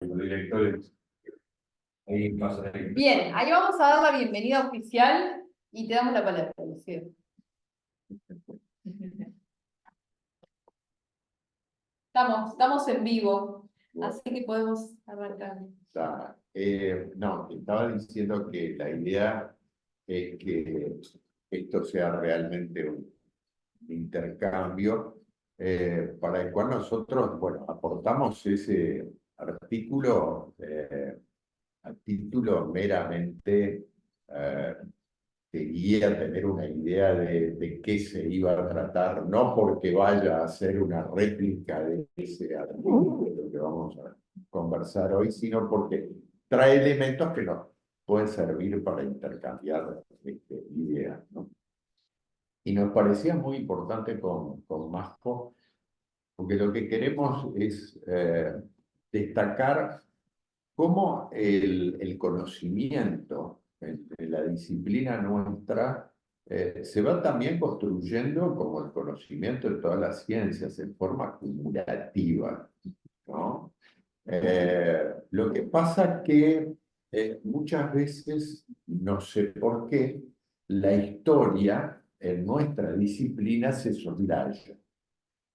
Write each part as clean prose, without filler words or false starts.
Los directores. Ahí pasa ahí. Bien, ahí vamos a dar la bienvenida oficial y te damos la palabra, Lucía. Estamos en vivo, así que podemos arrancar. No, estaba diciendo que la idea es que esto sea realmente un intercambio para el cual nosotros, bueno, aportamos ese artículo a título meramente de guía, tener una idea de qué se iba a tratar, no porque vaya a ser una réplica de ese artículo de lo que vamos a conversar hoy, sino porque trae elementos que nos pueden servir para intercambiar ideas, ¿no? Y nos parecía muy importante con Masco, porque lo que queremos es destacar cómo el conocimiento de la disciplina nuestra se va también construyendo como el conocimiento de todas las ciencias en forma acumulativa, ¿no? Lo que pasa que muchas veces, no sé por qué, la historia en nuestra disciplina se soslaya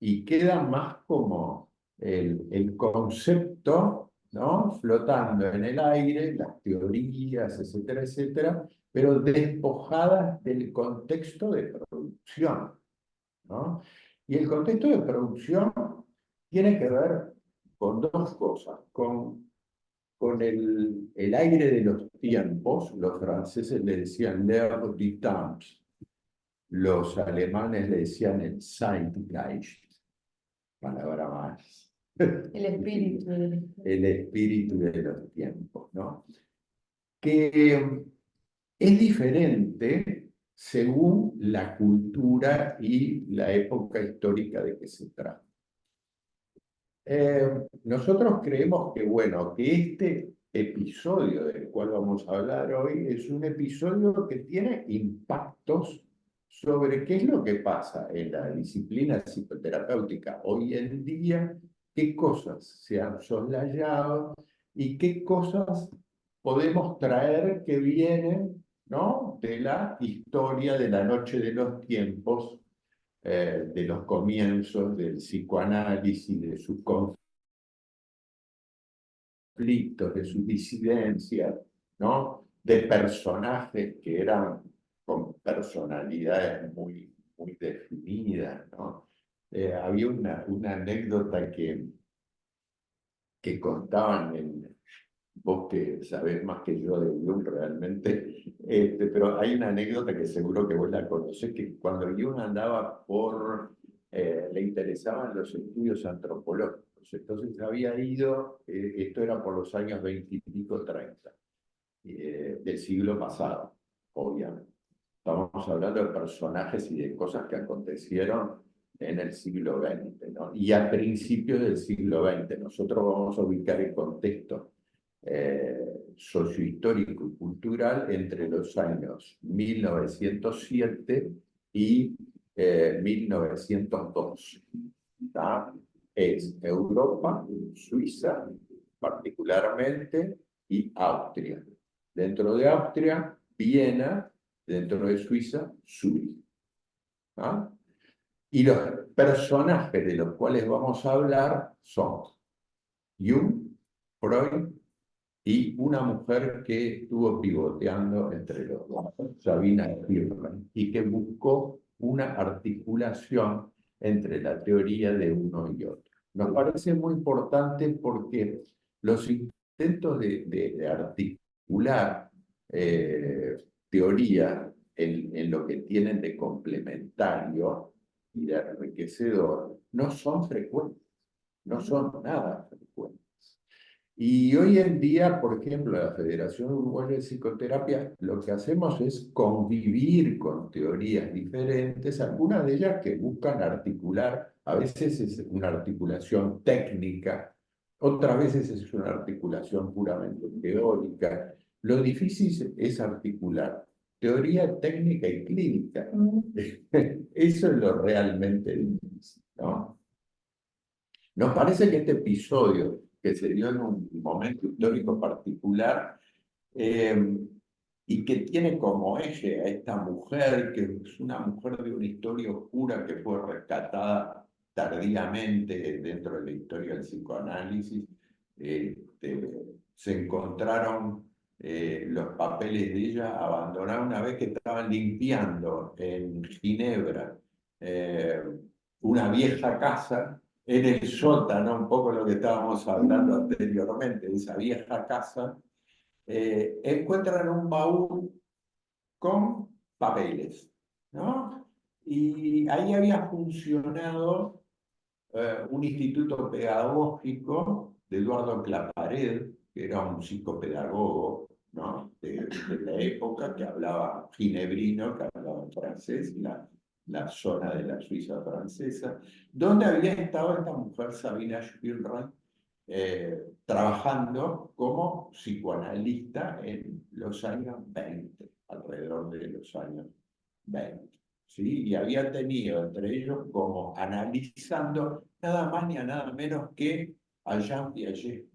y queda más como el concepto, ¿no? Flotando en el aire, las teorías, etcétera, etcétera, pero despojadas del contexto de producción, ¿no? Y el contexto de producción tiene que ver con dos cosas, con el aire de los tiempos. Los franceses le decían l'air du temps, los alemanes le decían el Zeitgeist, palabra más. El espíritu. El espíritu de los tiempos, ¿no? Que es diferente según la cultura y la época histórica de que se trata. Nosotros creemos que, bueno, que este episodio del cual vamos a hablar hoy es un episodio que tiene impactos sobre qué es lo que pasa en la disciplina psicoterapéutica hoy en día, qué cosas se han soslayado y qué cosas podemos traer que vienen, ¿no?, de la historia de la noche de los tiempos, de los comienzos del psicoanálisis, de sus conflictos, de sus disidencias, ¿no?, de personajes que eran con personalidades muy definidas, ¿no? Había una anécdota que contaban vos que sabés más que yo de Jung realmente, pero hay una anécdota que seguro que vos la conocés, que cuando Jung andaba le interesaban los estudios antropológicos, entonces había ido, esto era por los años 20 y pico, 30, del siglo pasado, obviamente. Estamos hablando de personajes y de cosas que acontecieron en el siglo XX, ¿no? Y a principios del siglo XX. Nosotros vamos a ubicar el contexto sociohistórico y cultural entre los años 1907 y 1912. ¿Tá? Es Europa, Suiza particularmente, y Austria. Dentro de Austria, Viena. Dentro de Suiza, Zúrich. ¿Ah? Y los personajes de los cuales vamos a hablar son Jung, Freud y una mujer que estuvo pivoteando entre los dos, Sabina Hirman, y que buscó una articulación entre la teoría de uno y otro. Nos parece muy importante porque los intentos de articular teoría en lo que tienen de complementario y de enriquecedor no son frecuentes, no son nada frecuentes. Y hoy en día, por ejemplo, la Federación Uruguaya de Psicoterapia, lo que hacemos es convivir con teorías diferentes, algunas de ellas que buscan articular, a veces es una articulación técnica, otras veces es una articulación puramente teórica. Lo difícil es articular teoría técnica y clínica. Eso es lo realmente difícil, ¿no? Nos parece que este episodio que se dio en un momento histórico particular, y que tiene como eje a esta mujer, que es una mujer de una historia oscura que fue rescatada tardíamente dentro de la historia del psicoanálisis. Se encontraron los papeles de ella abandonados una vez que estaban limpiando en Ginebra una vieja casa en el sótano, un poco lo que estábamos hablando anteriormente, de esa vieja casa. Encuentran un baúl con papeles, ¿no? Y ahí había funcionado un instituto pedagógico de Eduardo Clapared, que era un psicopedagogo, ¿no? de la época, que hablaba ginebrino, que hablaba francés, la zona de la Suiza francesa, donde había estado esta mujer, Sabina Spielrein, trabajando como psicoanalista en los años 20, alrededor de los años 20. ¿Sí? Y había tenido entre ellos como analizando nada más ni a nada menos que a Jean Piaget.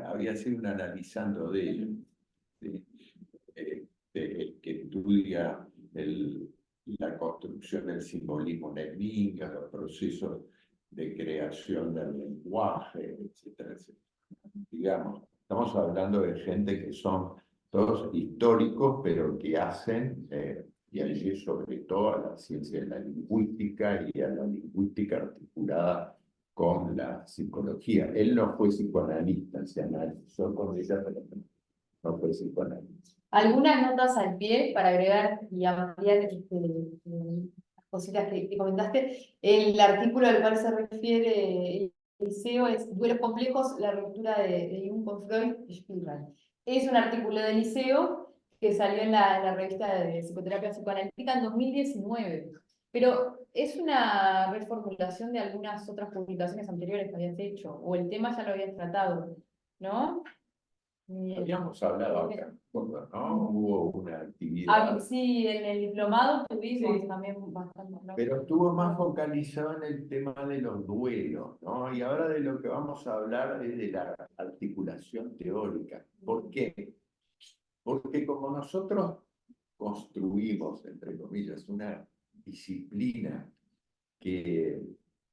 Había sido un analizando de ellos, ¿sí? El que estudia la construcción del simbolismo en el niño, los procesos de creación del lenguaje, etcétera, etcétera. Digamos, estamos hablando de gente que son todos históricos, pero que hacen, y allí sobre todo a la ciencia de la lingüística y a la lingüística articulada con la psicología. Él no fue psicoanalista, se analizó con ella, pero no fue psicoanalista. Algunas notas al pie para agregar y ampliar las cositas que comentaste. El artículo al cual se refiere Liceo es Duelos complejos, la ruptura de Jung con Freud y Spielrein. Es un artículo de Liceo que salió en la revista de Psicoterapia Psicoanalítica en 2019. Pero es una reformulación de algunas otras publicaciones anteriores que habías hecho, o el tema ya lo habías tratado, ¿no? Habíamos hablado acá, ¿no? Hubo una actividad. Sí, en el diplomado tuvimos también bastante, ¿no? Pero estuvo más focalizado en el tema de los duelos, ¿no? Y ahora de lo que vamos a hablar es de la articulación teórica. ¿Por qué? Porque como nosotros construimos, entre comillas, una disciplina que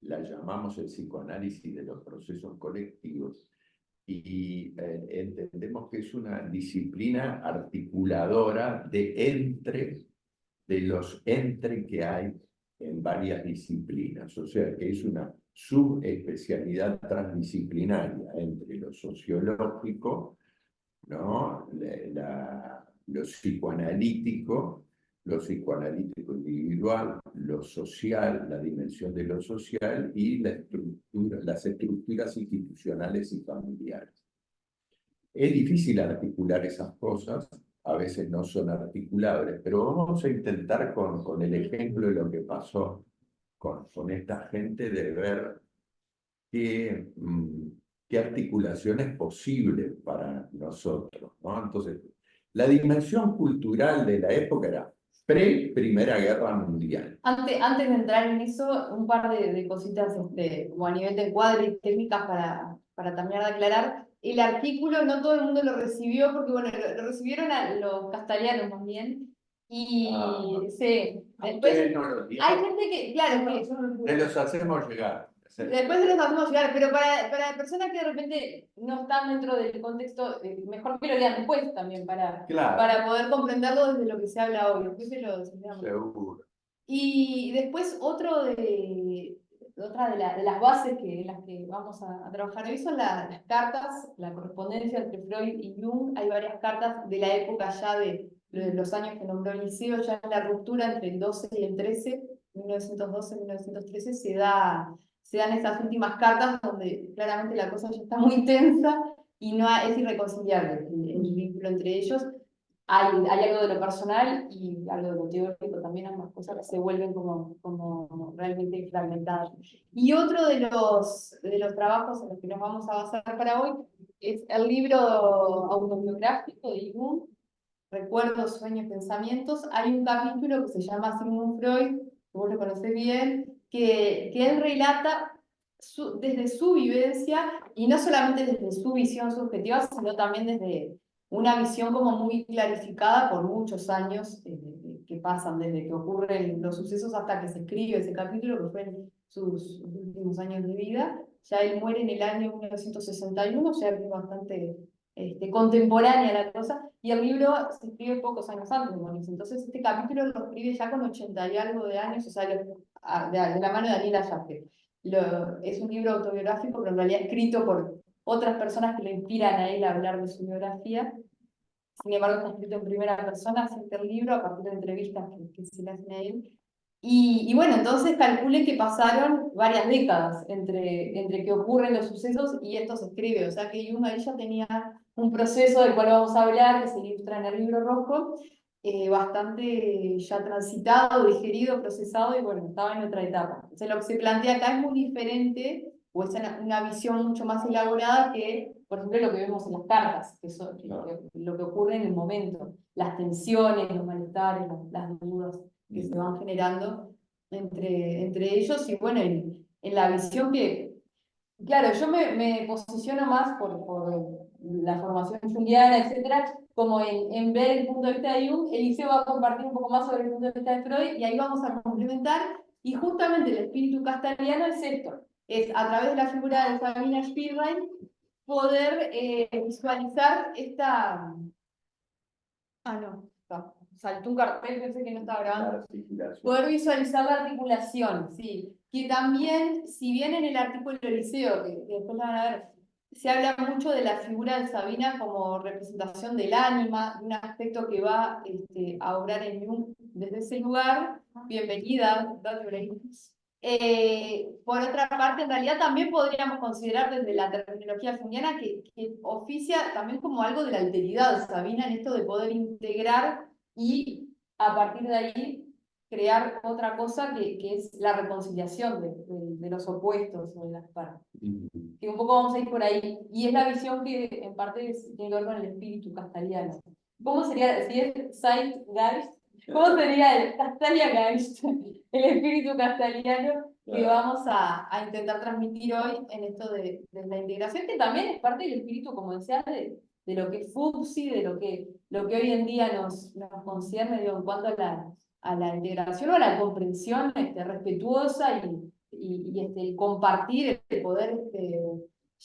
la llamamos el psicoanálisis de los procesos colectivos, y entendemos que es una disciplina articuladora de los entre que hay en varias disciplinas, o sea que es una subespecialidad transdisciplinaria entre lo sociológico, ¿no? Lo psicoanalítico individual, lo social, la dimensión de lo social y las estructuras institucionales y familiares. Es difícil articular esas cosas, a veces no son articulables, pero vamos a intentar con el ejemplo de lo que pasó con esta gente, de ver qué articulación es posible para nosotros, ¿no? Entonces, la dimensión cultural de la época era pre-Primera Guerra Mundial. Antes de entrar en eso, un par de cositas como a nivel de encuadre y técnicas para terminar de aclarar. El artículo no todo el mundo lo recibió porque, bueno, lo recibieron a los castellanos más bien. Y sí, después No lo hay gente que, claro, te los hacemos llegar. después se los hacemos llegar, pero para personas que de repente no están dentro del contexto, mejor que lo lean después también Claro. para poder comprenderlo desde lo que se habla hoy. Después se lo Seguro. y después otra de las bases en las que vamos a trabajar hoy son las cartas, la correspondencia entre Freud y Jung. Hay varias cartas de la época ya de los años que nombró Liceo, ya en la ruptura entre el 12 y el 13, 1912-1913, se dan esas últimas cartas donde claramente la cosa ya está muy tensa y es irreconciliable el vínculo entre ellos. Hay algo de lo personal y algo de lo teórico también, ambas cosas que se vuelven como realmente fragmentadas. Y otro de los trabajos en los que nos vamos a basar para hoy es el libro autobiográfico de Jung, Recuerdos, Sueños, Pensamientos. Hay un capítulo que se llama Sigmund Freud, que vos lo conocés bien, que él relata desde su vivencia, y no solamente desde su visión subjetiva, sino también desde una visión como muy clarificada por muchos años que pasan, desde que ocurren los sucesos hasta que se escribe ese capítulo, que fue en sus últimos años de vida. Ya él muere en el año 1961, o sea que es bastante contemporánea la cosa, y el libro se escribe pocos años antes de morirse. Entonces este capítulo lo escribe ya con 80 y algo de años, o sea, de la mano de Daniela Yaffe. Es un libro autobiográfico, pero en realidad escrito por otras personas que le inspiran a él a hablar de su biografía. Sin embargo, está escrito en primera persona, siente el libro, a partir de entrevistas que se le hacen a él. Y bueno, entonces calcule que pasaron varias décadas entre que ocurren los sucesos y esto se escribe. O sea que Jung ahí ya tenía un proceso del cual vamos a hablar, que se ilustra en el libro rojo, bastante ya transitado, digerido, procesado, y bueno, estaba en otra etapa. Entonces lo que se plantea acá es muy diferente, o es una visión mucho más elaborada que, por ejemplo, lo que vemos en las cartas, que son lo que ocurre en el momento, las tensiones, los malestares, las dudas que se van generando entre ellos, y bueno, en la visión que, claro, yo me posiciono más por la formación junguiana, etcétera, como en ver el punto de vista de Jung. Eliseo va a compartir un poco más sobre el punto de vista de Freud, y ahí vamos a complementar, y justamente el espíritu castaliano es esto, es a través de la figura de Sabina Spielrein poder visualizar esta... Ah, no, saltó un cartel, pensé que no estaba grabando. Poder visualizar la articulación, sí. Que también, si bien en el artículo de Eliseo, que después la van a ver, se habla mucho de la figura de Sabina como representación del ánima, de un aspecto que va a obrar en Jung desde ese lugar. Bienvenida, Dati. Por otra parte, en realidad también podríamos considerar desde la terminología junguiana que oficia también como algo de la alteridad, Sabina, en esto de poder integrar y a partir de ahí crear otra cosa que es la reconciliación de los opuestos o de las partes. Que un poco vamos a ir por ahí, y es la visión que en parte tiene que ver con el espíritu castaliano. ¿Cómo sería, si es Zeitgeist, cómo sería el Castalia-Geist, el espíritu castaliano que vamos a intentar transmitir hoy en esto de la integración, que también es parte del espíritu, como decía, de lo que es FUPSI, de lo que hoy en día nos concierne, digo, en cuanto a la integración o a la comprensión respetuosa y el compartir, el poder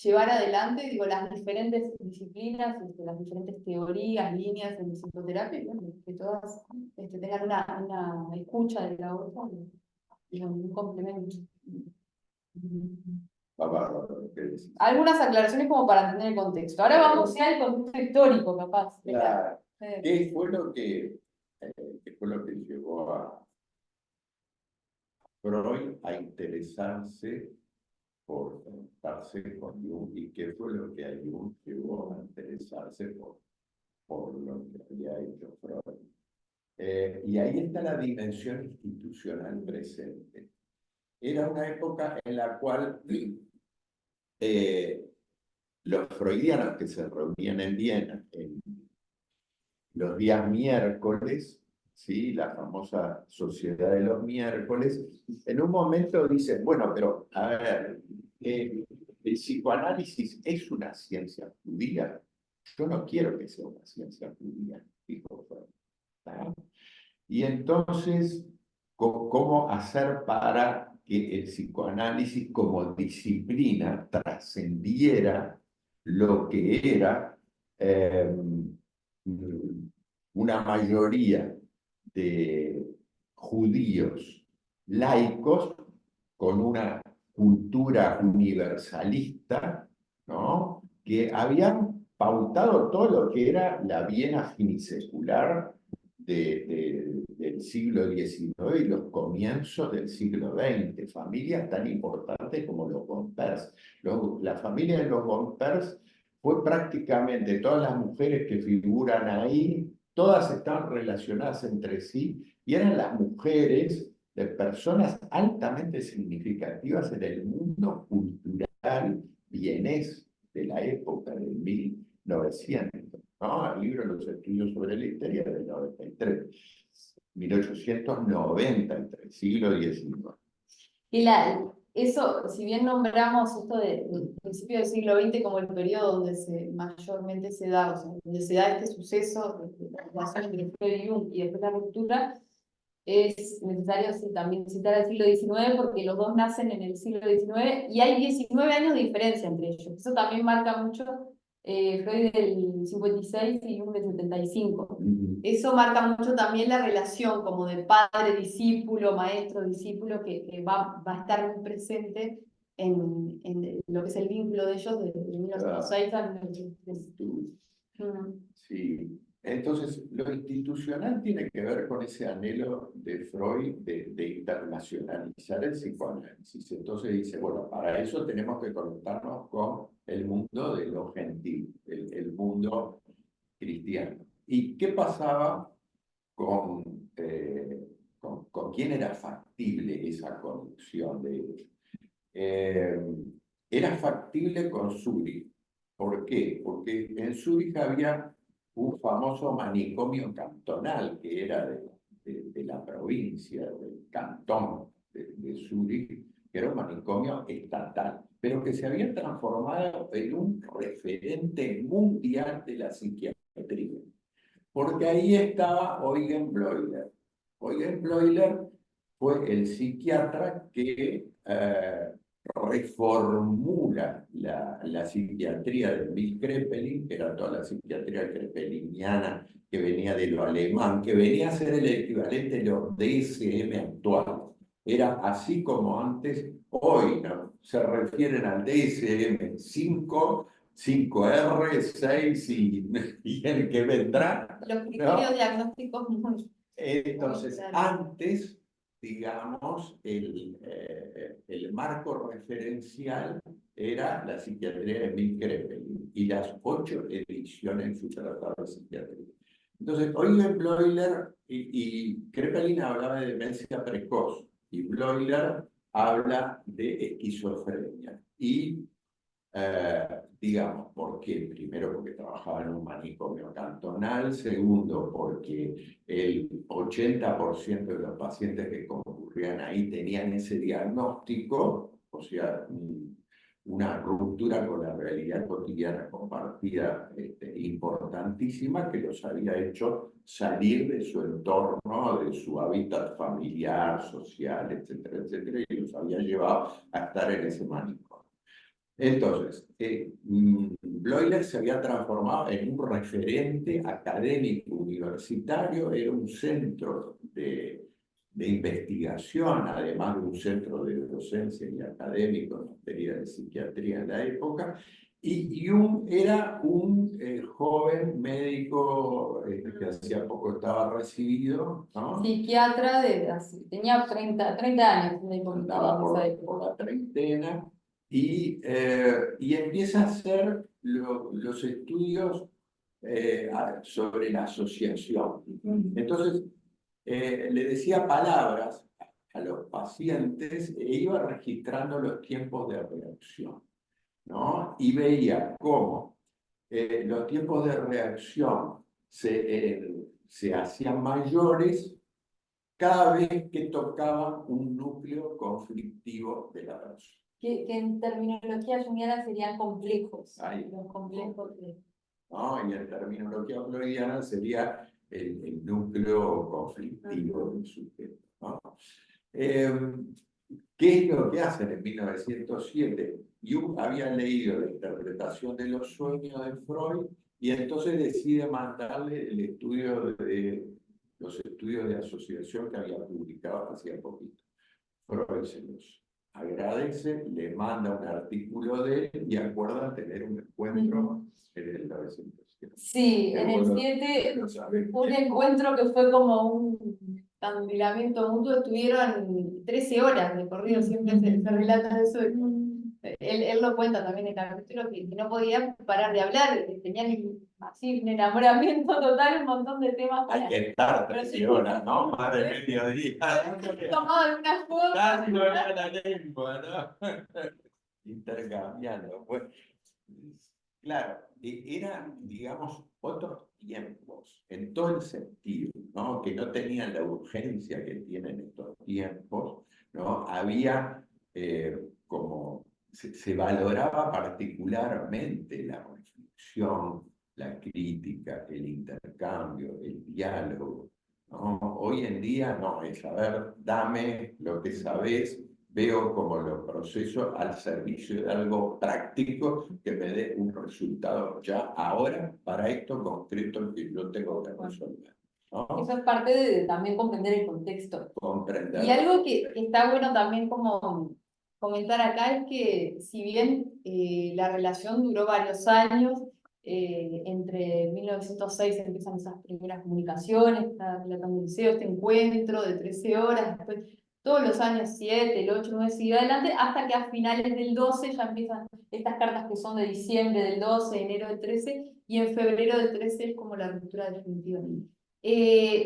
llevar adelante, digo, las diferentes disciplinas, las diferentes teorías, líneas en psicoterapia, y bueno, que todas tengan una escucha de la otra y un complemento. Algunas aclaraciones como para entender el contexto. Ahora vamos ya al contexto histórico, capaz. Claro. ¿Qué fue lo qué fue lo que llevó a Freud a interesarse por conectarse con Jung, y qué fue lo que a Jung llevó a interesarse por lo que había hecho Freud? Y ahí está la dimensión institucional presente. Era una época en la cual los freudianos que se reunían en Viena en los días miércoles, ¿sí? La famosa sociedad de los miércoles, en un momento dicen, bueno, pero a ver, el psicoanálisis es una ciencia judía. Yo no quiero que sea una ciencia judía, dijo Freud. Y entonces, ¿cómo hacer para que el psicoanálisis como disciplina trascendiera lo que era una mayoría de judíos laicos con una cultura universalista, ¿no? Que habían pautado todo lo que era la Viena finisecular del siglo XIX y los comienzos del siglo XX, familias tan importantes como los Gompers. La familia de los Gompers fue prácticamente todas las mujeres que figuran ahí, todas estaban relacionadas entre sí, y eran las mujeres de personas altamente significativas en el mundo cultural vienés de la época del 1900. ¿No? El libro Los estudios sobre la histeria del 93, 1893, siglo XIX. Y eso, si bien nombramos esto del principio del siglo XX como el periodo donde mayormente se da, o sea, donde se da este suceso de la relación entre Freud y Jung y después la ruptura, es necesario sí, también citar al siglo XIX porque los dos nacen en el siglo XIX y hay 19 años de diferencia entre ellos. Eso también marca mucho Freud del 56 y Jung del 75. Eso marca mucho también la relación como de padre-discípulo, maestro-discípulo, que va a estar muy presente en lo que es el vínculo de ellos de 1906 a 1903. Sí, entonces lo institucional tiene que ver con ese anhelo de Freud de internacionalizar el psicoanálisis. Entonces dice, bueno, para eso tenemos que conectarnos con el mundo de lo gentil, el mundo cristiano. ¿Y qué pasaba con quién era factible esa conexión de ellos? Eh, Era factible con Zúrich. ¿Por qué? Porque en Zúrich había un famoso manicomio cantonal que era de la provincia, del cantón de Zúrich, que era un manicomio estatal, pero que se había transformado en un referente mundial de la psiquiatría. Porque ahí estaba Eugen Bleuler. Eugen Bleuler fue el psiquiatra que reformula la psiquiatría de Emil Kraepelin, que era toda la psiquiatría krepeliniana que venía de lo alemán, que venía a ser el equivalente de los DSM actual. Era así como antes, hoy, ¿no? Se refieren al DSM-5, 5R, 6 y el que vendrá. Los criterios ¿No? diagnósticos muy Entonces, claro. antes, digamos, el marco referencial era la psiquiatría de Emil Kraepelin y las 8 ediciones en su tratado de psiquiatría. Entonces, Eugen Bleuler y Kraepelin hablaba de demencia precoz y Bleuler habla de esquizofrenia. Y digamos, ¿por qué? Primero, porque trabajaba en un manicomio cantonal. Segundo, porque el 80% de los pacientes que concurrían ahí tenían ese diagnóstico, o sea, una ruptura con la realidad cotidiana compartida importantísima que los había hecho salir de su entorno, de su hábitat familiar, social, etcétera, etcétera, y los había llevado a estar en ese manicomio. Entonces, Bleuler se había transformado en un referente académico universitario, era un centro de investigación, además de un centro de docencia y académico en materia de psiquiatría en la época, y Jung era un joven médico que hacía poco estaba recibido, ¿no? Psiquiatra tenía 30 años, Andaba por la treintena. Y empieza a hacer los estudios sobre la asociación. Entonces, le decía palabras a los pacientes e iba registrando los tiempos de reacción, ¿no? Y veía cómo los tiempos de reacción se hacían mayores cada vez que tocaban un núcleo conflictivo de la persona. Que en terminología junguiana serían complejos. Ahí. Los complejos ¿No? Y en terminología freudiana sería el núcleo conflictivo del sujeto, ¿no? ¿Qué es lo que hacen en 1907? Jung había leído la interpretación de los sueños de Freud y entonces decide mandarle los estudios de asociación que había publicado hacía poquito. Freud se los agradece, le manda un artículo de él y acuerdan tener un encuentro en el 907. Sí, en el 7, un encuentro que fue como un candilamiento mutuo, estuvieron 13 horas de corrido, siempre se relata eso. Él lo cuenta también en el capítulo que no podía parar de hablar, que tenían así un enamoramiento total, un montón de temas. Hay que estar 13 horas, ¿no? Más de mediodía. Tomado en una foto. Casi no era la lengua, ¿no? Intercambiando. Pues, claro, eran, digamos, otros tiempos, en todo el sentido, ¿no? Que no tenían la urgencia que tienen estos tiempos, ¿no? Había como se valoraba particularmente la reflexión, la crítica, el intercambio, el diálogo, ¿no? Hoy en día no, es a ver, dame lo que sabes, veo como lo proceso al servicio de algo práctico que me dé un resultado ya ahora para esto concreto que yo tengo que resolver, ¿no? Eso es parte de también comprender el contexto. Comprender. Y algo que está bueno también como comentar acá es que si bien la relación duró varios años, entre 1906 empiezan esas primeras comunicaciones, está relatando el liceo, este encuentro de 13 horas, después todos los años 7, el 8, 9, sigue adelante, hasta que a finales del 12 ya empiezan estas cartas que son de diciembre del 12, enero del 13, y en febrero del 13 es como la ruptura definitiva.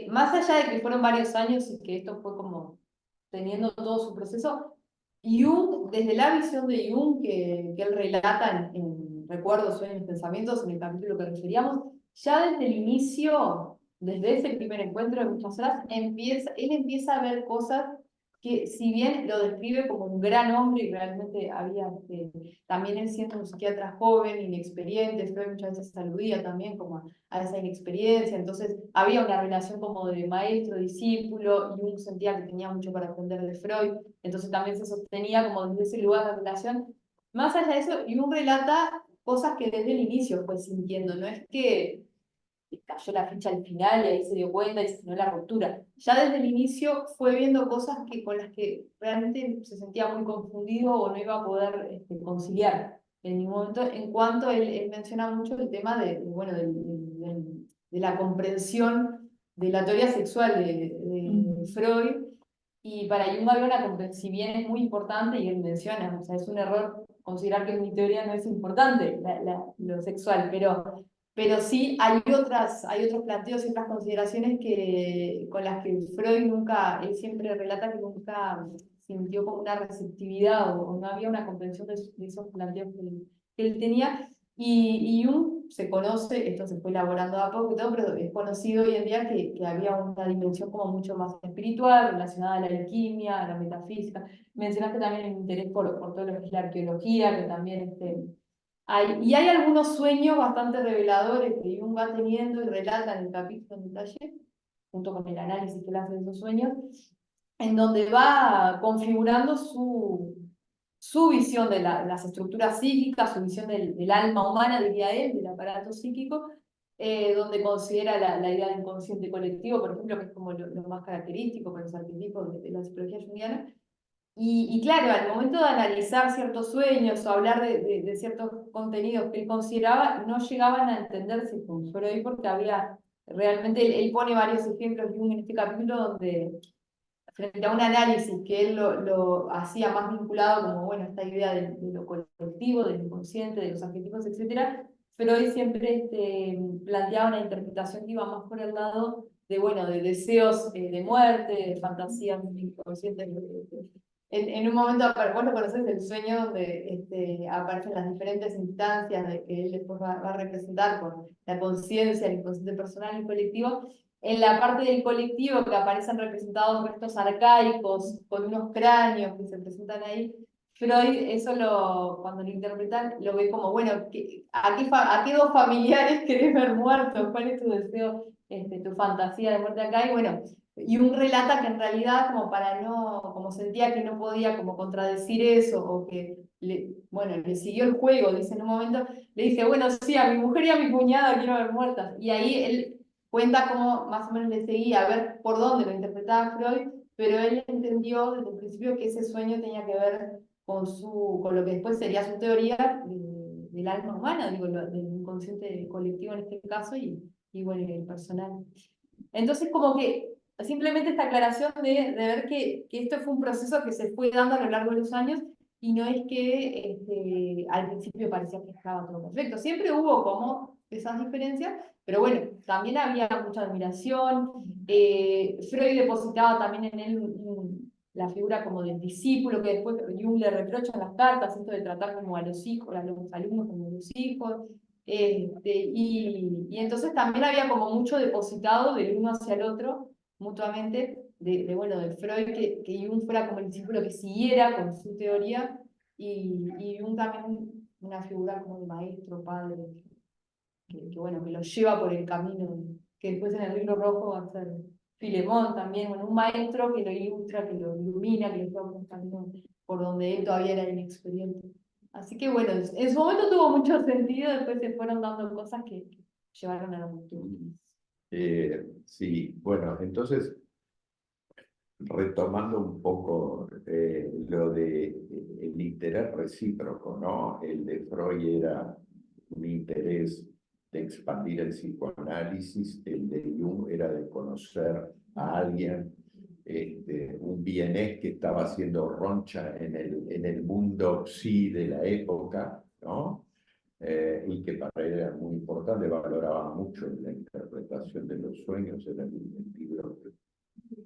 Más allá de que fueron varios años y que esto fue como teniendo todo su proceso, Jung, desde la visión de Jung, que él relata en Recuerdos, Sueños, Pensamientos, en el capítulo que referíamos, ya desde el inicio, desde ese primer encuentro de muchas horas, él empieza a ver cosas que, si bien lo describe como un gran hombre, y realmente había, también él siendo un psiquiatra joven, inexperiente, Freud muchas veces aludía también como a esa inexperiencia, entonces había una relación como de maestro-discípulo, y Jung sentía que tenía mucho para aprender de Freud, entonces también se sostenía como desde ese lugar de relación. Más allá de eso, Jung relata cosas que desde el inicio fue sintiendo, no es que cayó la ficha al final y ahí se dio cuenta y se dio la ruptura. Ya desde el inicio fue viendo cosas con las que realmente se sentía muy confundido o no iba a poder conciliar en ningún momento, en cuanto él menciona mucho el tema bueno, de la comprensión de la teoría sexual de Freud, y para Jung había una comprensión, si bien es muy importante, y él menciona, o sea, es un error considerar que en mi teoría no es importante lo sexual, pero sí hay otros planteos y otras consideraciones con las que Freud nunca, él siempre relata que nunca sintió como una receptividad o no había una comprensión de esos planteos que él tenía. Y Jung se conoce, esto se fue elaborando a poco y todo, pero es conocido hoy en día que había una dimensión como mucho más espiritual, relacionada a la alquimia, a la metafísica. Mencionaste también el interés por todo lo que es la arqueología, que también y hay algunos sueños bastante reveladores que Jung va teniendo y relata en el capítulo en detalle, junto con el análisis que él hace de esos sueños, en donde va configurando su visión de las estructuras psíquicas, su visión del alma humana, diría él, del aparato psíquico, donde considera la idea de inconsciente colectivo, por ejemplo, que es como lo más característico para los arquetipos de la psicología junguiana. Y claro, al momento de analizar ciertos sueños o hablar de ciertos contenidos que él consideraba, no llegaban a entenderse con Freud porque había, realmente él pone varios ejemplos en este capítulo donde frente a un análisis que él lo hacía más vinculado como, bueno, esta idea de lo colectivo, del inconsciente, de los arquetipos, etc., Freud siempre planteaba una interpretación que iba más por el lado de, bueno, de deseos de muerte, de fantasías inconscientes. En un momento, vos lo conocés, el sueño donde aparecen las diferentes instancias de que él después va a representar con la conciencia, el inconsciente personal y el colectivo. En la parte del colectivo que aparecen representados restos arcaicos con unos cráneos que se presentan ahí, Freud eso cuando lo interpretan lo ve como, bueno, ¿a qué dos familiares querés ver muertos? ¿Cuál es tu deseo, tu fantasía de muerte acá? Y bueno, y un relata que en realidad como para no, como sentía que no podía como contradecir eso, o que, bueno, le siguió el juego, dice en un momento, le dice, bueno, sí, a mi mujer y a mi cuñada quiero ver muertas. Y ahí él cuenta cómo más o menos le seguía, a ver por dónde lo interpretaba Freud, pero él entendió desde el principio que ese sueño tenía que ver con lo que después sería su teoría del alma humana, digo, del inconsciente colectivo en este caso, y bueno, el personal. Entonces, como que simplemente esta aclaración de ver que esto fue un proceso que se fue dando a lo largo de los años y no es que al principio parecía que estaba todo perfecto. Siempre hubo como esas diferencias, pero bueno, también había mucha admiración. Freud depositaba también en él la figura como del discípulo, que después Jung le reprocha en las cartas, esto de tratar como a los hijos, a los alumnos como los hijos. Y entonces también había como mucho depositado del uno hacia el otro, mutuamente, bueno, de Freud, que Jung fuera como el discípulo que siguiera con su teoría, y Jung también una figura como de maestro, padre, bueno, que lo lleva por el camino, que después en el libro rojo va a ser Filemón también, bueno, un maestro que lo ilustra, que lo ilumina, que lo lleva por un camino por donde él todavía era inexperiente. Así que bueno, en su momento tuvo mucho sentido, después se fueron dando cosas que llevaron a la ruptura. Sí, bueno, entonces, retomando un poco lo de el interés recíproco, ¿no? El de Freud era un interés de expandir el psicoanálisis, el de Jung era de conocer a alguien, un vienés que estaba haciendo roncha en el mundo psi de la época, ¿no? Y que para él era muy importante, valoraba mucho la interpretación de los sueños, era el libro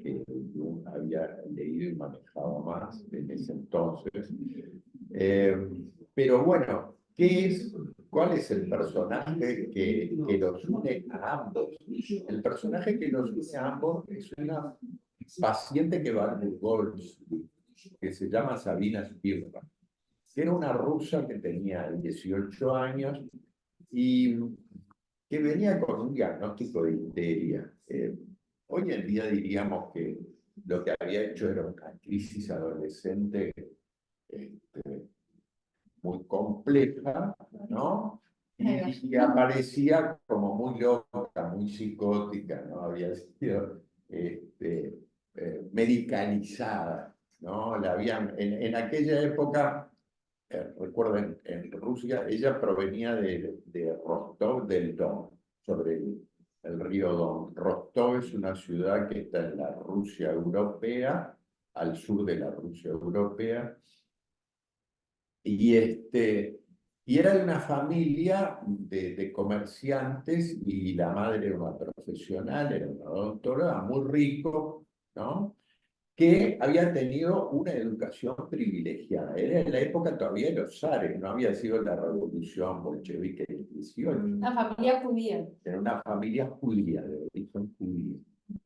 que Jung había leído y manejado más en ese entonces. Pero bueno, ¿cuál es el personaje que los une a ambos? El personaje que los une a ambos es una paciente que va a Burgos, que se llama Sabina Spirra, que era una rusa que tenía 18 años y que venía con un diagnóstico de histeria. Hoy en día diríamos que lo que había hecho era una crisis adolescente muy compleja, ¿no? Y aparecía como muy loca, muy psicótica, ¿no? Había sido medicalizada, ¿no? En aquella época, recuerden, en Rusia, ella provenía de Rostov del Don, sobre el río Don. Rostov es una ciudad que está en la Rusia europea, al sur de la Rusia europea, y era de una familia de comerciantes y la madre era una profesional, era una doctora, muy rico, ¿no? Que había tenido una educación privilegiada. Era en la época todavía de los zares, no había sido la revolución bolchevique del 18. Una familia judía. Era una familia judía, de origen judío,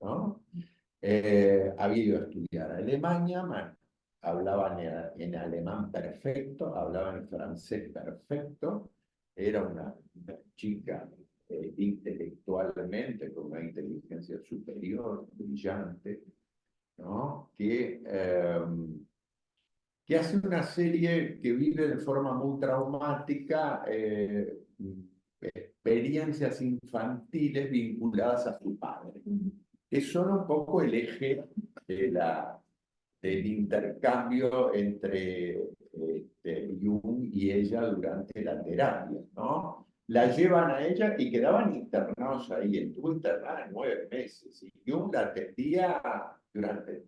¿no? Había ido a estudiar a Alemania, hablaban en alemán perfecto, hablaban francés perfecto, era una chica intelectualmente con una inteligencia superior, brillante, ¿no? Que hace una serie que vive de forma muy traumática experiencias infantiles vinculadas a su padre, que son un poco el eje del intercambio entre Jung y ella durante la terapia, ¿no? La llevan a ella y quedaban internados ahí. Estuvo internada 9 meses y Jung la atendía durante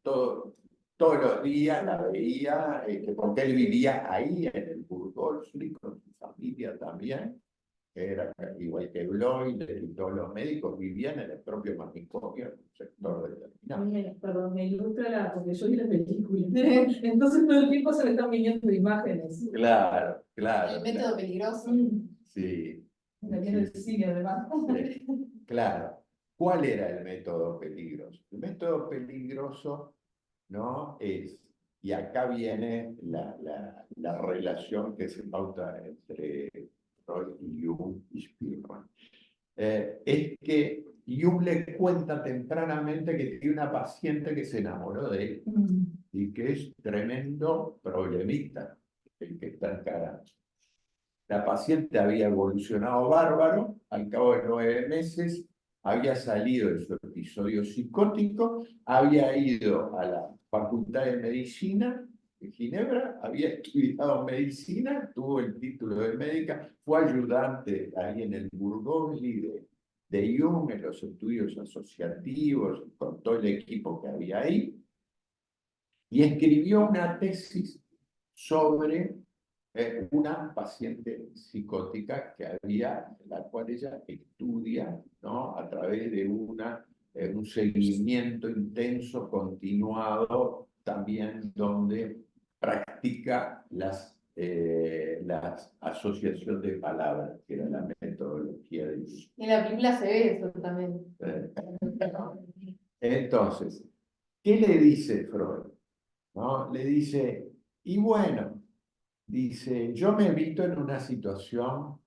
todos los días, la veía, porque él vivía ahí en el Burgosli con su familia también. Era igual que Bloy y todos los médicos vivían en el propio manicomio, en un sector determinado. Perdón, me ilustra porque yo vi la película. Entonces todo el tiempo se me están viniendo imágenes. Claro, claro. El método peligroso. Sí. Me viene el cine además. Sí, claro. ¿Cuál era el método peligroso? El método peligroso, ¿no? Y acá viene la relación que se pauta entre Freud y Jung y Spirman. Es que Jung le cuenta tempranamente que tiene una paciente que se enamoró de él y que es tremendo problemita el que está encarando. La paciente había evolucionado bárbaro, al cabo de 9 meses había salido de su episodio psicótico, había ido a la Facultad de Medicina de Ginebra, había estudiado medicina, tuvo el título de médica, fue ayudante ahí en el Burgosli de Jung, en los estudios asociativos, con todo el equipo que había ahí, y escribió una tesis sobre una paciente psicótica que había, la cual ella estudia, ¿no? A través de un seguimiento intenso, continuado, también donde practica las asociaciones de palabras, que era la metodología de Jung. En la película se ve eso también. Entonces, ¿qué le dice Freud? ¿No? Le dice, Y bueno, dice, yo me he visto en una situación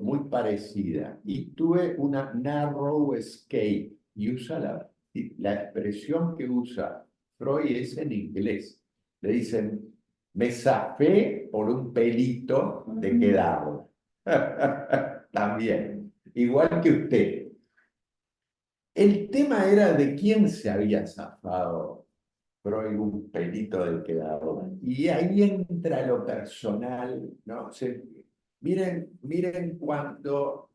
muy parecida y tuve una narrow escape y usa la expresión que usa Freud es en inglés. Le dicen, me zafé por un pelito de quedarla. También, igual que usted. El tema era de quién se había zafado Freud un pelito de quedarla. Y ahí entra lo personal, ¿no? Miren cuando,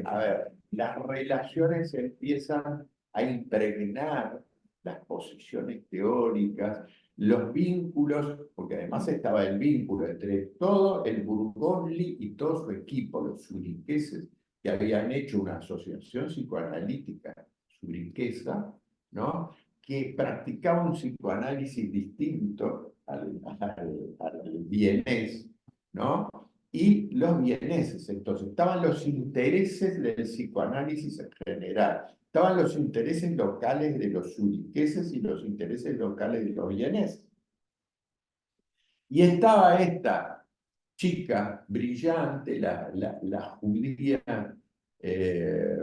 a ver, las relaciones empiezan a impregnar las posiciones teóricas, los vínculos, porque además estaba el vínculo entre todo el Burgosli y todo su equipo, los zuricheses, que habían hecho una asociación psicoanalítica zurichesa, ¿no? Que practicaba un psicoanálisis distinto al vienés, ¿no? Y los vieneses. Entonces, estaban los intereses del psicoanálisis en general, estaban los intereses locales de los zuricheses y los intereses locales de los vieneses. Y estaba esta chica brillante, la judía eh,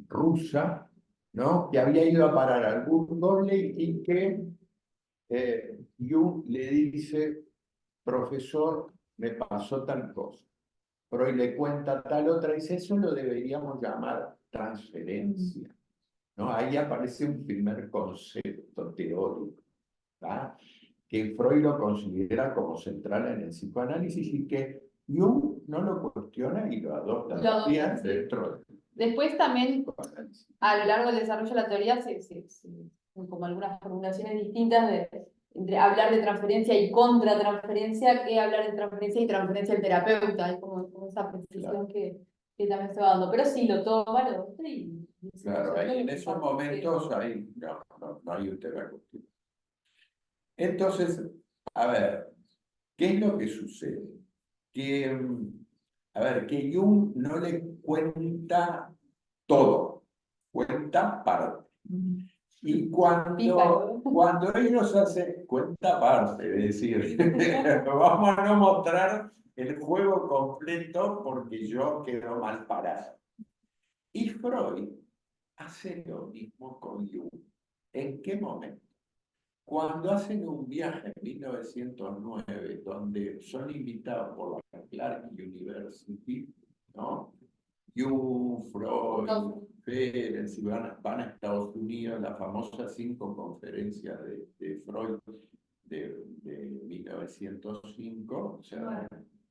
rusa, ¿no? Que había ido a parar al Burgosli y que Jung le dice, profesor, me pasó tal cosa. Freud le cuenta tal otra, y dice, eso lo deberíamos llamar transferencia, ¿no? Ahí aparece un primer concepto teórico, ¿tá? Que Freud lo considera como central en el psicoanálisis y que Jung no lo cuestiona y lo adopta también dentro del Después también, psicoanálisis. a lo largo del desarrollo de la teoría, como algunas formulaciones distintas entre hablar de transferencia y contratransferencia, que hablar de transferencia y transferencia al terapeuta. Hay como esa precisión que también se va dando. Pero sí, lo toma, lo otro y... Claro, ahí en esos momentos ahí, no hay un tema cuestión. Entonces, a ver, ¿qué es lo que sucede? Que, a ver, que Jung no le cuenta todo, cuenta parte. Y cuando ellos hacen cuenta parte, es decir, vamos a no mostrar el juego completo porque yo quedo mal parado. Y Freud hace lo mismo con Jung. ¿En qué momento? Cuando hacen un viaje en 1909, donde son invitados por la Clark University, ¿no? Jung, Freud, Ferenc, van a Estados Unidos, las famosas 5 conferencias de Freud de 1905, o sea,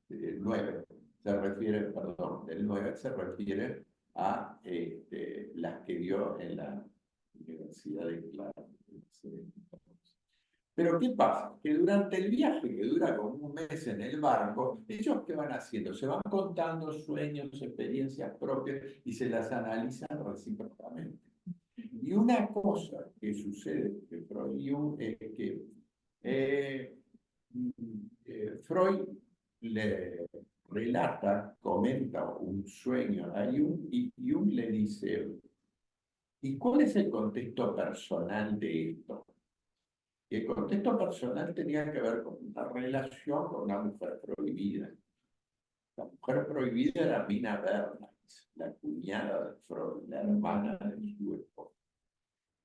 del 9, se refiere, perdón, del 9 se refiere a las que dio en la Universidad de Clark. Pero ¿qué pasa? Que durante el viaje, que dura como un mes en el barco, ellos ¿qué van haciendo? Se van contando sueños, experiencias propias y se las analizan recíprocamente. Y una cosa que sucede que Freud y Jung es que Freud le relata, comenta un sueño a Jung y Jung le dice, ¿y cuál es el contexto personal de esto? Y el contexto personal tenía que ver con una relación con una mujer prohibida. La mujer prohibida era Mina Bernays, la cuñada de Freud, la hermana de su esposo.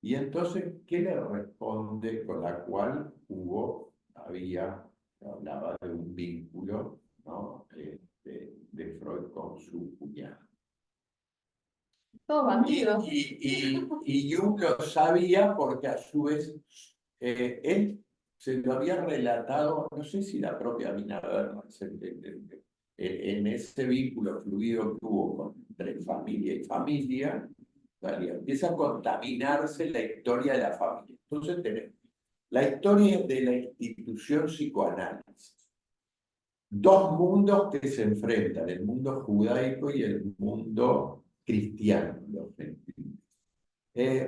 Y entonces, ¿qué le responde con la cual hablaba de un vínculo, ¿no? de Freud con su cuñada? Todos bandidos. Y Jung lo sabía porque a su vez él se lo había relatado, no sé si la propia Mina Bernays, en ese vínculo fluido que hubo entre familia y familia, ¿vale? Empieza a contaminarse la historia de la familia. Entonces tenemos la historia de la institución psicoanálisis. Dos mundos que se enfrentan, el mundo judaico y el mundo cristiano.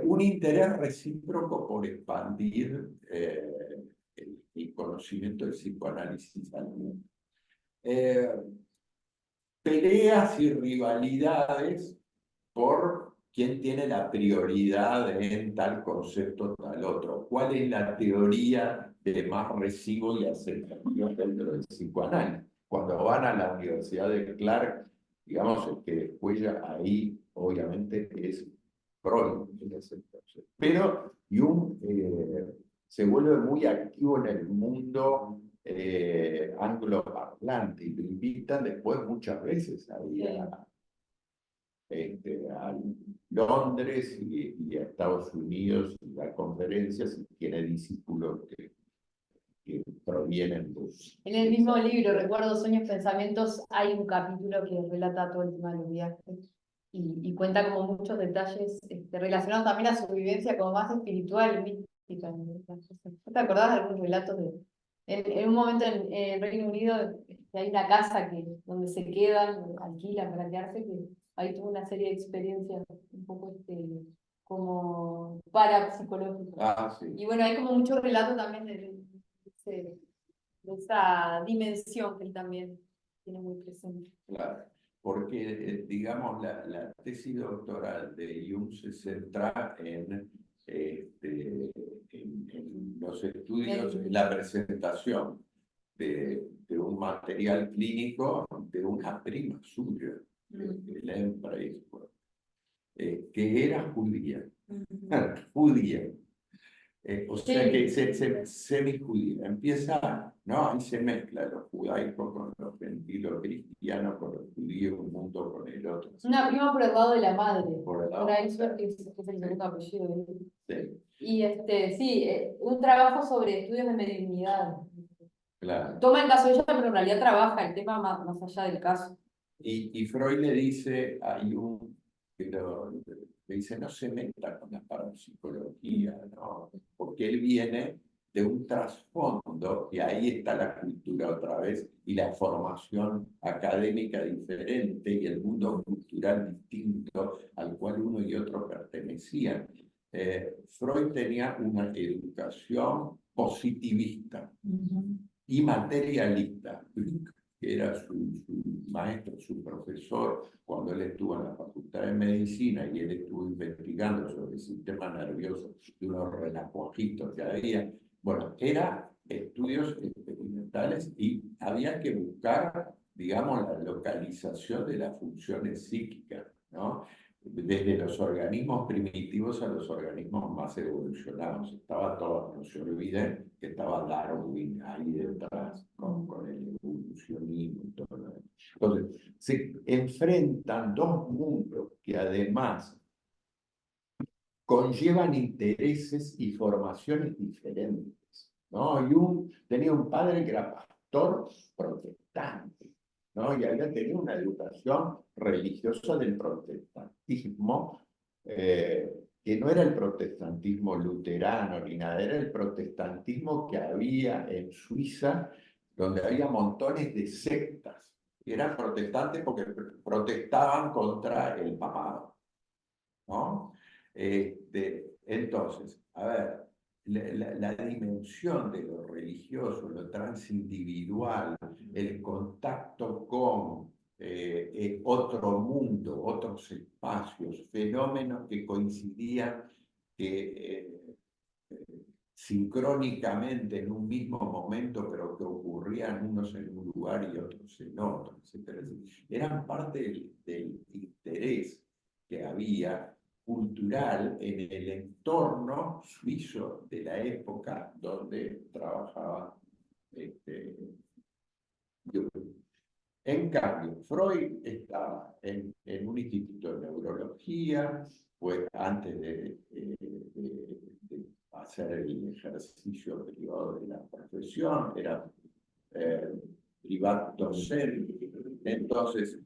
Un interés recíproco por expandir el conocimiento del psicoanálisis al mundo. Peleas y rivalidades por quién tiene la prioridad en tal concepto, tal otro. ¿Cuál es la teoría de más recibo y aceptación dentro del psicoanálisis? Cuando van a la Universidad de Clark, digamos, el que descuella ahí, obviamente, es Freud en ese entonces. Pero Jung se vuelve muy activo en el mundo angloparlante y lo invitan después muchas veces ahí a Londres y a Estados Unidos y a conferencias y tiene discípulos que provienen de... En el mismo libro, recuerdo Sueños, Pensamientos, hay un capítulo que relata todo el tema de los viajes y cuenta como muchos detalles relacionados también a su vivencia como más espiritual y mística. ¿No te acordás de algún relato en un momento en el Reino Unido que hay una casa donde se quedan, alquilan para quedarse, que ahí tuvo una serie de experiencias un poco como parapsicológicas. Ah, sí. Y bueno, hay como mucho relato también de esa dimensión que él también tiene muy presente. Claro, porque, digamos, la tesis doctoral de Jung se centra en los estudios, en la presentación de un material clínico de una prima suya, Hélène Preisler, que era judía, judía. O sea que semi-judía. Empieza, ¿no? Ahí se mezcla los judaicos con los gentiles cristianos, con los judíos, un mundo con el otro. Una prima por el lado de la madre, Por el lado. Preisler, que es el segundo apellido de él. Sí, Y sí, un trabajo sobre estudios de mediunidad. claro. Toma el caso de ella, pero en realidad trabaja el tema más allá del caso. Y Freud le dice a Jung, pero le dice, no se meta con la parapsicología, ¿no? Porque él viene de un trasfondo, y ahí está la cultura otra vez, y la formación académica diferente, y el mundo cultural distinto al cual uno y otro pertenecían. Freud tenía una educación positivista y materialista, que era su maestro, su profesor, cuando él estuvo en la Facultad de Medicina y él estuvo investigando sobre el sistema nervioso de unos renacuajitos que había. Bueno, eran estudios experimentales y había que buscar, digamos, la localización de las funciones psíquicas, ¿no? Desde los organismos primitivos a los organismos más evolucionados. Estaba todo, no se olviden que estaba Darwin ahí detrás, con el evolucionismo y todo lo demás. Entonces, se enfrentan dos mundos que además conllevan intereses y formaciones diferentes, ¿no? Jung tenía un padre que era pastor protestante, ¿no? Y había tenido una educación religiosa del protestantismo, que no era el protestantismo luterano ni nada, era el protestantismo que había en Suiza, donde había montones de sectas. Eran protestantes porque protestaban contra el papado, ¿no? Entonces, a ver, la dimensión de lo religioso, lo transindividual, el contacto con otro mundo, otros espacios, fenómenos que coincidían sincrónicamente en un mismo momento, pero que ocurrían unos en un lugar y otros en otro, etc. Eran parte del interés que había cultural en el entorno suizo de la época donde trabajaba Jung. En cambio, Freud estaba en un instituto de neurología, pues antes de hacer el ejercicio privado de la profesión, era privado docente, entonces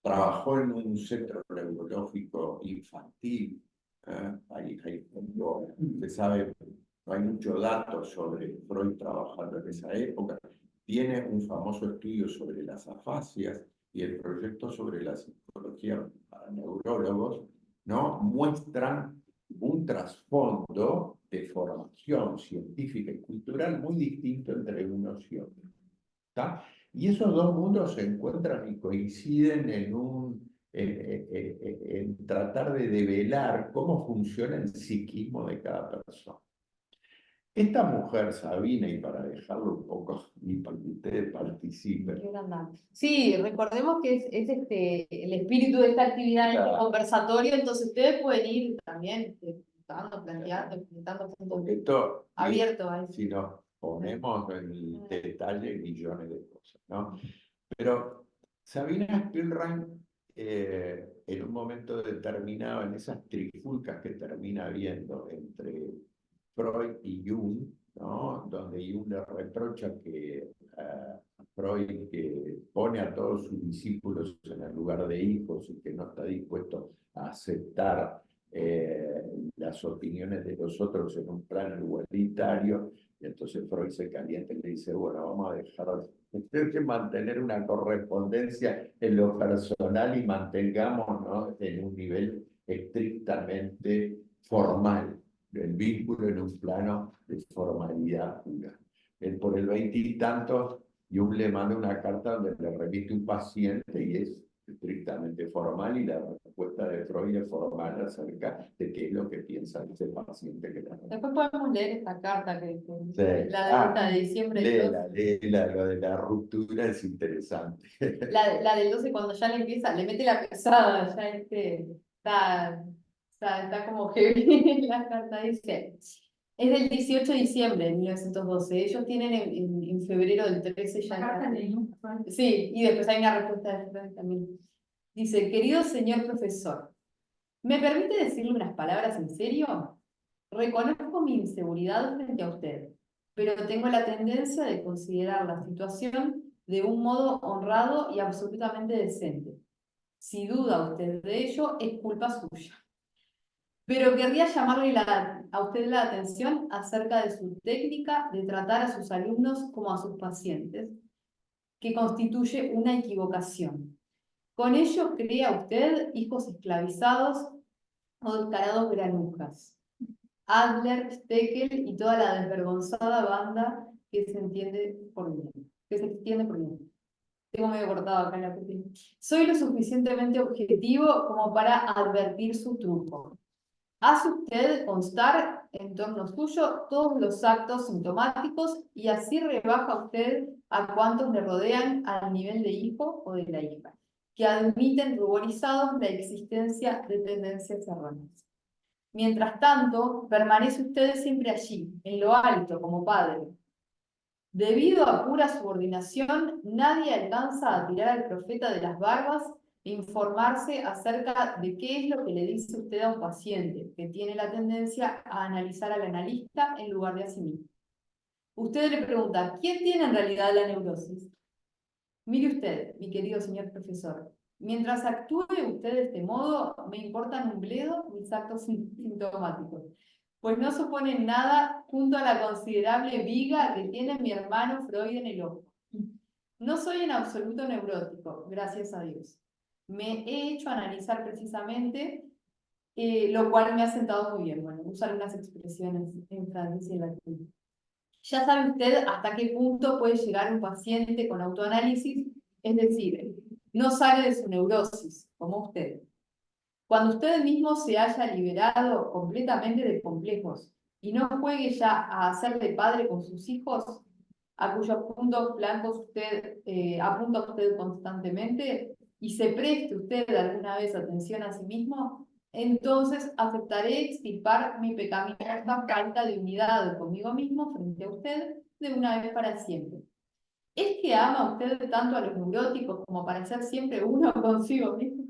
trabajó en un centro neurológico infantil. Ahí, se sabe, no hay mucho dato sobre Freud trabajando en esa época. Tiene un famoso estudio sobre las afasias y el proyecto sobre la psicología para neurólogos, ¿no? Muestran un trasfondo de formación científica y cultural muy distinto entre unos y otros. ¿Está? Y esos dos mundos se encuentran y coinciden en tratar de develar cómo funciona el psiquismo de cada persona. Esta mujer, Sabina, y para dejarlo un poco, y para que ustedes participen, Qué grande. Sí, recordemos que es el espíritu de esta actividad en este Claro. conversatorio, entonces ustedes pueden ir también preguntando, planteando, presentando puntos porque esto, abiertos a eso. si nos ponemos en el detalle, millones de cosas, ¿no? Pero Sabina Spielrein, en un momento determinado, en esas trifulcas que termina habiendo entre Freud y Jung, ¿no? Donde Jung le reprocha que a Freud que pone a todos sus discípulos en el lugar de hijos y que no está dispuesto a aceptar las opiniones de los otros en un plano igualitario, y entonces Freud se calienta y le dice, bueno, vamos a dejar de mantener una correspondencia en lo personal y mantengamos, ¿no?, en un nivel estrictamente formal, el vínculo en un plano de formalidad pura. Él por el 20 y tantos, Jung le manda una carta donde le remite un paciente y es estrictamente formal, y la respuesta de Freud es formal acerca de qué es lo que piensa ese paciente que la... Después podemos leer esta carta Sí. la de diciembre del 12. Léela, lo de la ruptura es interesante. La del 12 cuando ya le empieza, le mete la pesada, ya está como heavy la carta, dice. Es del 18 de diciembre de 1912. Ellos tienen en febrero del 13 ya. Carta de Jung. Sí, y después hay una respuesta de Freud también. Dice, querido señor profesor, ¿me permite decirle unas palabras en serio? Reconozco mi inseguridad frente a usted, pero tengo la tendencia de considerar la situación de un modo honrado y absolutamente decente. Si duda usted de ello, es culpa suya. Pero querría llamarle a usted la atención acerca de su técnica de tratar a sus alumnos como a sus pacientes, que constituye una equivocación. Con ello crea usted hijos esclavizados o descarados granujas. Adler, Steckel y toda la desvergonzada banda que se entiende por bien, que se extiende por bien. Tengo medio cortado acá en la pupila. Soy lo suficientemente objetivo como para advertir su truco. Hace usted constar en torno suyo todos los actos sintomáticos y así rebaja usted a cuantos le rodean al nivel de hijo o de la hija, que admiten ruborizados la existencia de tendencias erróneas. Mientras tanto, permanece usted siempre allí, en lo alto, como padre. Debido a pura subordinación, nadie alcanza a tirar al profeta de las barbas e informarse acerca de qué es lo que le dice usted a un paciente, que tiene la tendencia a analizar al analista en lugar de a sí mismo. Usted le pregunta, ¿quién tiene en realidad la neurosis? Mire usted, mi querido señor profesor, mientras actúe usted de este modo, me importan un bledo mis actos sintomáticos, pues no suponen nada junto a la considerable viga que tiene mi hermano Freud en el ojo. No soy en absoluto neurótico, gracias a Dios. Me he hecho analizar precisamente, lo cual me ha sentado muy bien. Bueno, usar unas expresiones en francés y en latín. Ya sabe usted hasta qué punto puede llegar un paciente con autoanálisis, es decir, no sale de su neurosis, como usted. Cuando usted mismo se haya liberado completamente de complejos y no juegue ya a hacer de padre con sus hijos, a cuyos puntos blancos usted apunta usted constantemente, y se preste usted alguna vez atención a sí mismo, entonces aceptaré extirpar mi pecaminosa falta de unidad conmigo mismo frente a usted de una vez para siempre. ¿Es que ama usted tanto a los neuróticos como para ser siempre uno consigo mismo?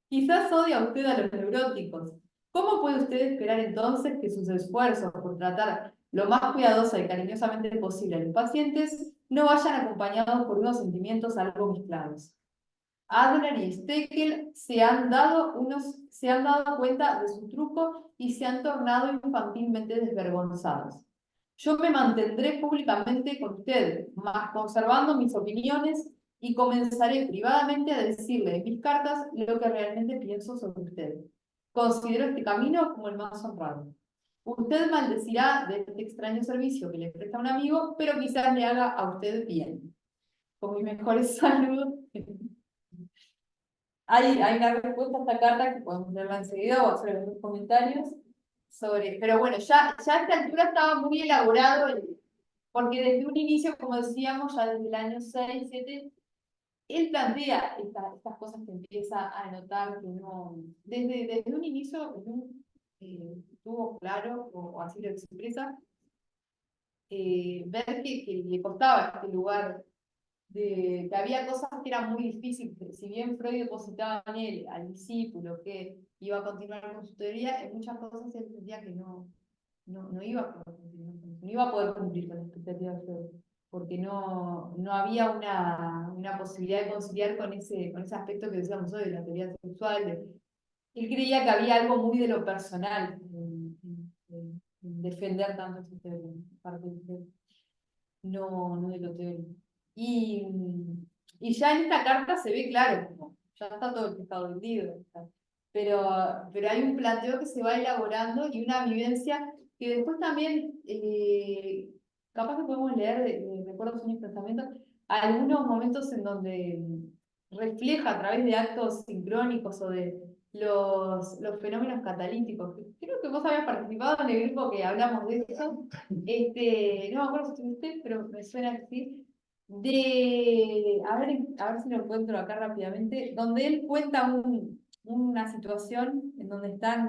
Quizás odia usted a los neuróticos. ¿Cómo puede usted esperar entonces que sus esfuerzos por tratar lo más cuidadosa y cariñosamente posible a los pacientes no vayan acompañados por unos sentimientos algo mezclados? Adler y Steckel se han dado cuenta de su truco y se han tornado infantilmente desvergonzados. Yo me mantendré públicamente con usted, mas conservando mis opiniones, y comenzaré privadamente a decirle en mis cartas lo que realmente pienso sobre usted. Considero este camino como el más honrado. Usted maldecirá de este extraño servicio que le presta un amigo, pero quizás le haga a usted bien. Con mis mejores saludos. hay una respuesta a esta carta que podemos leerla enseguida o hacer algunos comentarios sobre, pero bueno, ya a esta altura estaba muy elaborado, porque desde un inicio, como decíamos, ya desde el año 6, 7, él plantea estas cosas que empieza a notar que no, desde un inicio tuvo claro, o así lo expresa, ver que le costaba este lugar, que había cosas que eran muy difíciles, que si bien Freud depositaba en él al discípulo que iba a continuar con su teoría, en muchas cosas él sentía que no iba a poder cumplir, no iba a poder cumplir con la expectativa de Freud, porque no había una posibilidad de conciliar con ese aspecto que decíamos hoy, de la teoría sexual. Él creía que había algo muy de lo personal en defender tanto esa teoría, parte de Freud, no de lo teórico. Y ya en esta carta se ve claro, como ya está todo el pescado vendido, pero hay un planteo que se va elaborando y una vivencia que después también, capaz que podemos leer de Recuerdos, Sueños y Pensamientos, algunos momentos en donde refleja a través de actos sincrónicos o de los fenómenos catalíticos. Creo que vos habías participado en el grupo que hablamos de eso. No me acuerdo si estuviste, pero me suena que sí. A ver si lo encuentro acá rápidamente, donde él cuenta una situación en donde están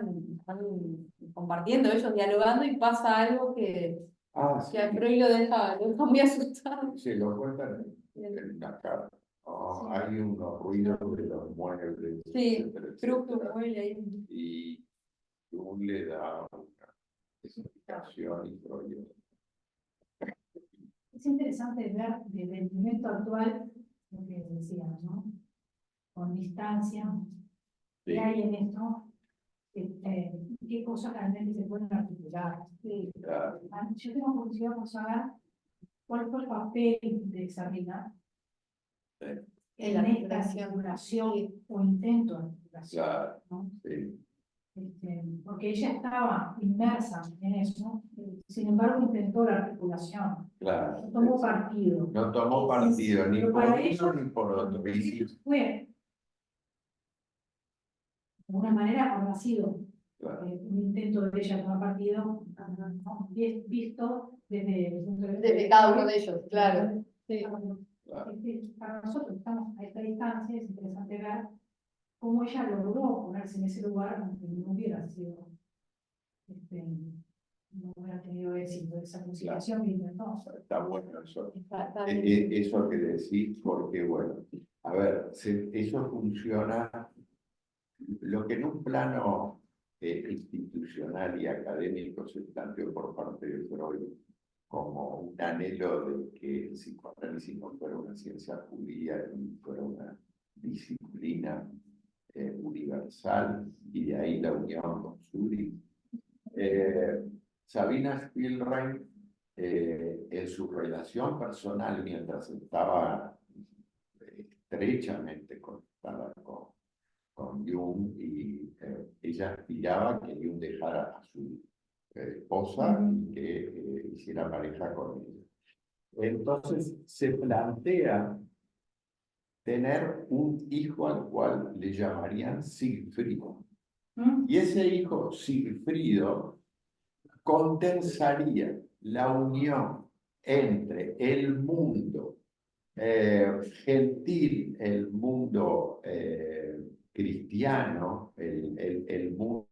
compartiendo, ellos dialogando, y pasa algo Sí, que a Freud lo deja muy asustado. se lo cuentan en una carta. Sí. Hay unos ruidos de los muebles, Sí, etcétera, creo que etcétera. muere ahí. Y Jung le da una explicación y Freud. Es interesante ver desde el momento actual lo que decíamos, ¿no? Con distancia, qué hay en esto, qué cosas realmente se pueden articular. Claro. Yo tengo curiosidad por saber cuál fue el papel de Sabina En en la esta articulación. articulación o intento de articulación, Claro, ¿no? sí, Porque ella estaba inmersa en eso, sin embargo intentó la articulación, claro. no tomó partido. No tomó partido ni Pero por para uno ellos, ni por otro. Y sí, fue, de alguna manera, habrá sido claro, un intento de ella tomar partido, ¿no? Visto desde el punto de vista Desde cada uno de ellos, claro. Sí. claro. Para nosotros que estamos a esta distancia, es interesante ver cómo ella logró ponerse en ese lugar, aunque no hubiera sido, no hubiera tenido éxito esa conciliación que intentó. Está bueno eso. Está bien. Eso que decís, porque bueno, a ver, eso funciona, lo que en un plano institucional y académico se planteó por parte de Freud como un anhelo de que el psicoanálisis no fuera una ciencia judía y fuera una disciplina universal, y de ahí la unión con Zurich. Sabina Spielrein, en su relación personal, mientras estaba estrechamente conectada con Jung, y ella aspiraba que Jung dejara a su esposa y que hiciera pareja con ella. Entonces se plantea tener un hijo al cual le llamarían Sigfrido. Y ese hijo, Sigfrido, condensaría la unión entre el mundo gentil, el mundo cristiano, el mundo